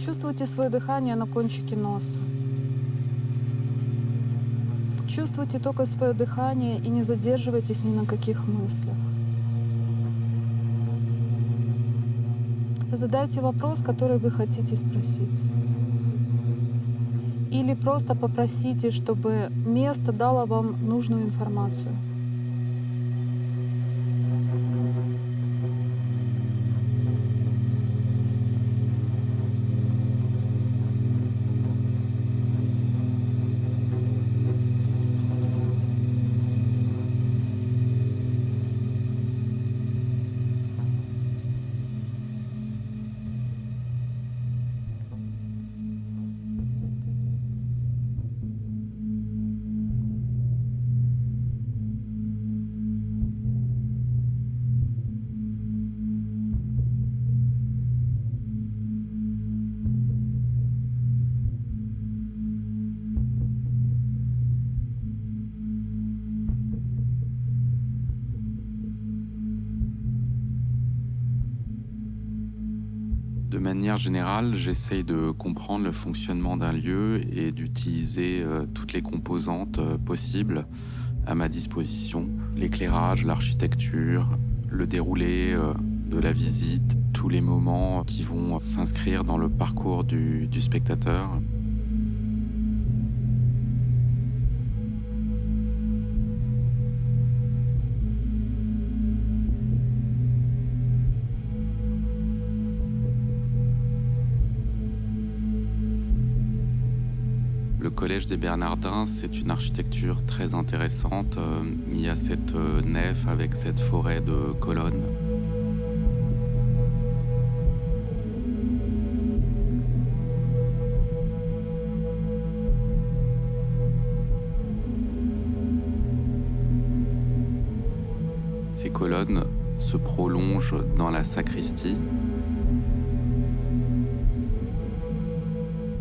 Чувствуйте свое дыхание на кончике носа. Чувствуйте только свое дыхание и не задерживайтесь ни на каких мыслях. Задайте вопрос, который вы хотите спросить. Или просто попросите, чтобы место дало вам нужную информацию. De manière générale, j'essaye de comprendre le fonctionnement d'un lieu et d'utiliser toutes les composantes possibles à ma disposition. L'éclairage, l'architecture, le déroulé de la visite, tous les moments qui vont s'inscrire dans le parcours du spectateur. Le collège des Bernardins, c'est une architecture très intéressante. Il y a cette nef avec cette forêt de colonnes. Ces colonnes se prolongent dans la sacristie.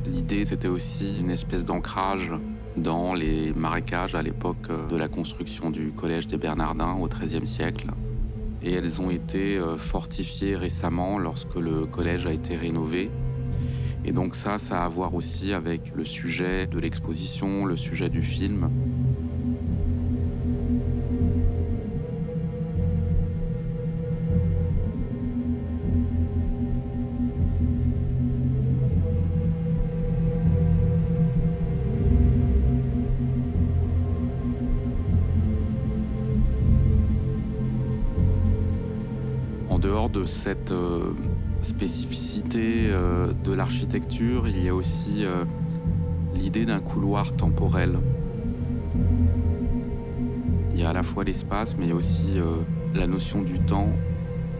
L'idée, c'était aussi une espèce d'ancrage dans les marécages à l'époque de la construction du collège des Bernardins au XIIIe siècle. Et elles ont été fortifiées récemment lorsque le collège a été rénové. Et donc ça a à voir aussi avec le sujet de l'exposition, le sujet du film. En dehors de cette spécificité de l'architecture, il y a aussi l'idée d'un couloir temporel. Il y a à la fois l'espace, mais il y a aussi la notion du temps.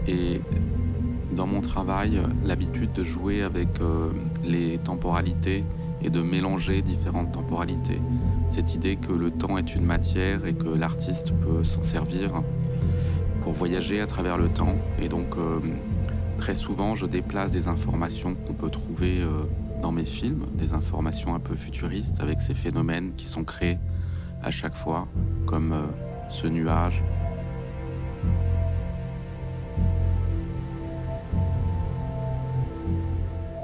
Et dans mon travail, l'habitude de jouer avec les temporalités et de mélanger différentes temporalités. Cette idée que le temps est une matière et que l'artiste peut s'en servir pour voyager à travers le temps. Et donc, très souvent, je déplace des informations qu'on peut trouver dans mes films, des informations un peu futuristes avec ces phénomènes qui sont créés à chaque fois, comme ce nuage.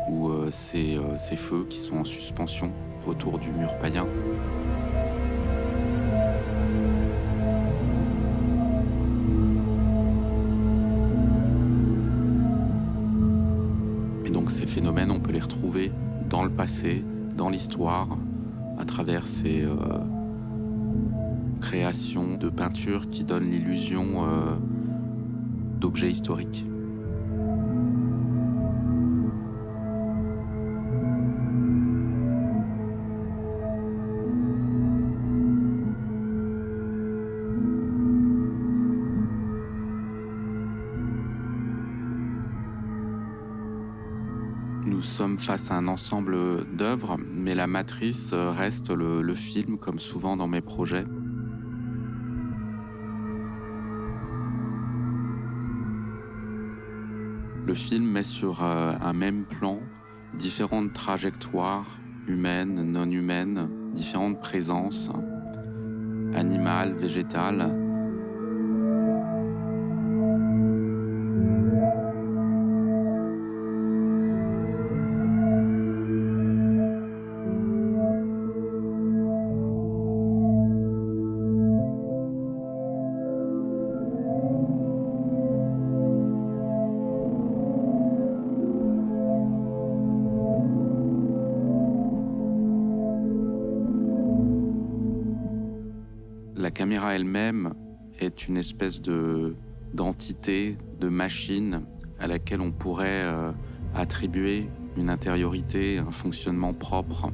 Ou ces feux qui sont en suspension autour du mur païen. Ces phénomènes, on peut les retrouver dans le passé, dans l'histoire, à travers ces créations de peintures qui donnent l'illusion d'objets historiques. Nous sommes face à un ensemble d'œuvres, mais la matrice reste le film, comme souvent dans mes projets. Le film met sur un même plan différentes trajectoires humaines, non humaines, différentes présences, animales, végétales. caméra elle-même est une espèce d'entité, de machine à laquelle on pourrait attribuer une intériorité, un fonctionnement propre.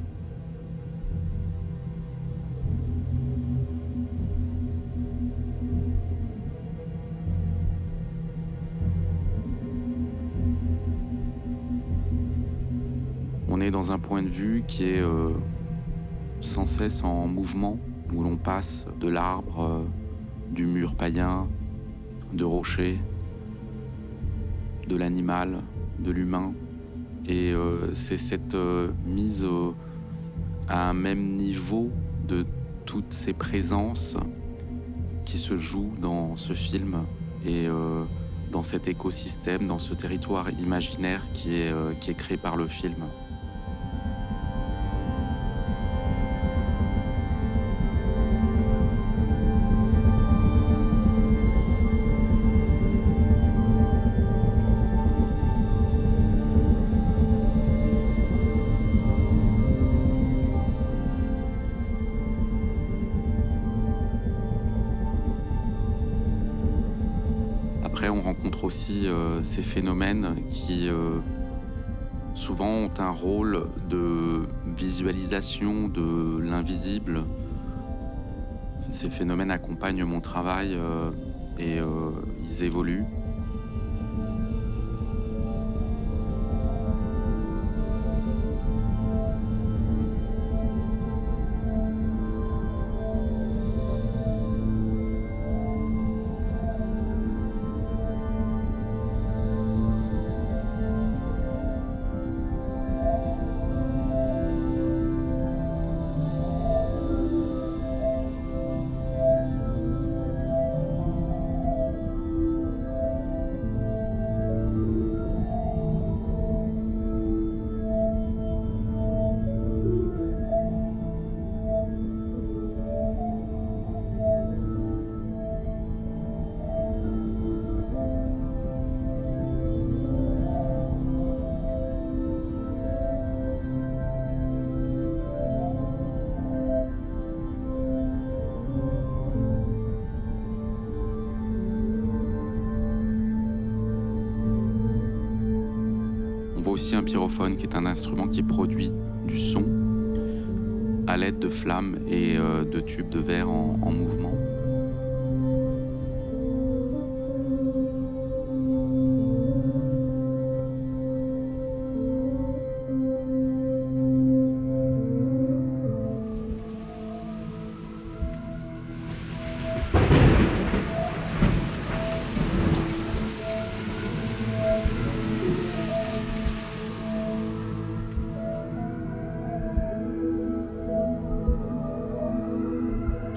On est dans un point de vue qui est sans cesse en mouvement, où l'on passe de l'arbre, du mur païen, de rocher, de l'animal, de l'humain. Et c'est cette mise à un même niveau de toutes ces présences qui se jouent dans ce film et dans cet écosystème, dans ce territoire imaginaire qui est créé par le film. Après, on rencontre aussi ces phénomènes qui souvent ont un rôle de visualisation de l'invisible. Ces phénomènes accompagnent mon travail et ils évoluent. On voit aussi un pyrophone qui est un instrument qui produit du son à l'aide de flammes et de tubes de verre en mouvement.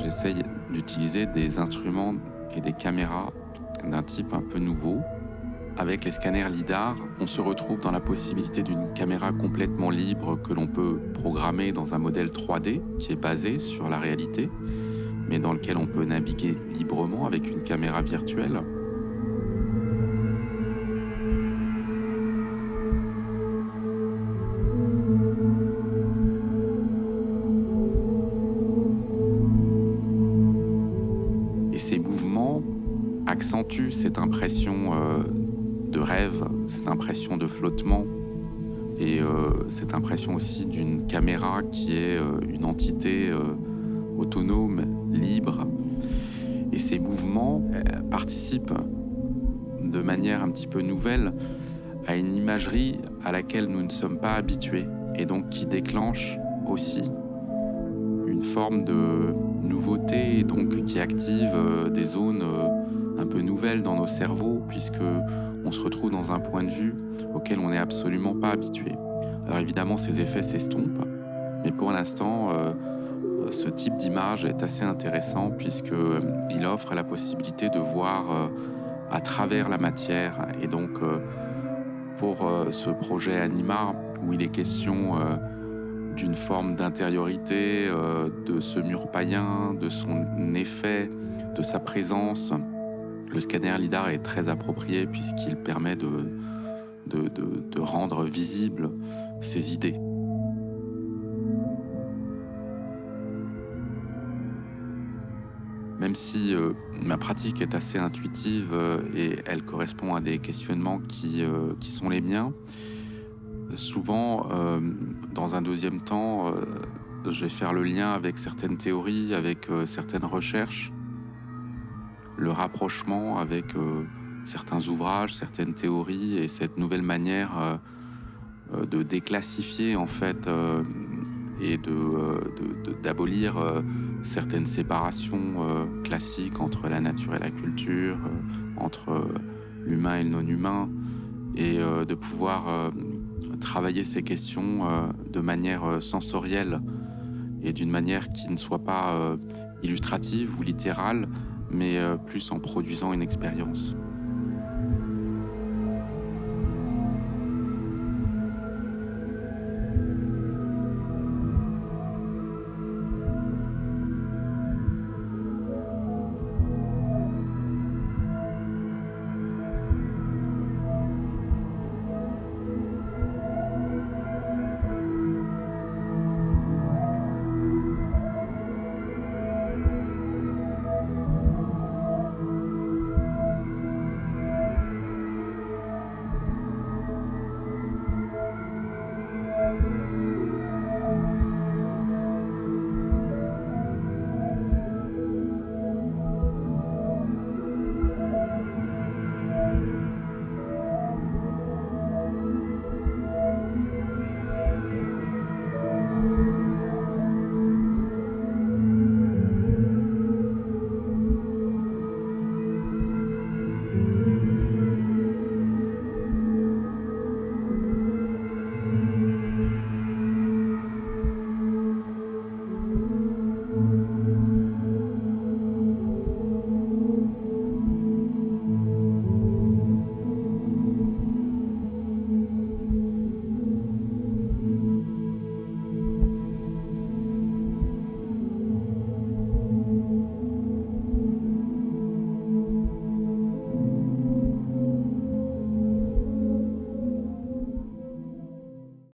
J'essaye d'utiliser des instruments et des caméras d'un type un peu nouveau. Avec les scanners LIDAR, on se retrouve dans la possibilité d'une caméra complètement libre que l'on peut programmer dans un modèle 3D qui est basé sur la réalité, mais dans lequel on peut naviguer librement avec une caméra virtuelle. Ces mouvements accentuent cette impression de rêve, cette impression de flottement et cette impression aussi d'une caméra qui est une entité autonome, libre. Et ces mouvements participent de manière un petit peu nouvelle à une imagerie à laquelle nous ne sommes pas habitués et donc qui déclenche aussi une forme de nouveauté, donc qui active des zones un peu nouvelles dans nos cerveaux, puisque on se retrouve dans un point de vue auquel on n'est absolument pas habitué. Alors évidemment, ces effets s'estompent, mais pour l'instant, ce type d'image est assez intéressant, puisqu'il offre la possibilité de voir à travers la matière. Et donc, pour ce projet Anima, où il est question d'une forme d'intériorité, de ce mur païen, de son effet, de sa présence. Le scanner LIDAR est très approprié puisqu'il permet de rendre visibles ces idées. même si ma pratique est assez intuitive et elle correspond à des questionnements qui sont les miens, souvent, dans un deuxième temps, je vais faire le lien avec certaines théories, avec certaines recherches, le rapprochement avec certains ouvrages, certaines théories et cette nouvelle manière de déclassifier en fait et d'abolir certaines séparations classiques entre la nature et la culture, entre l'humain et le non-humain, et de pouvoir travailler ces questions de manière sensorielle et d'une manière qui ne soit pas illustrative ou littérale, mais plus en produisant une expérience.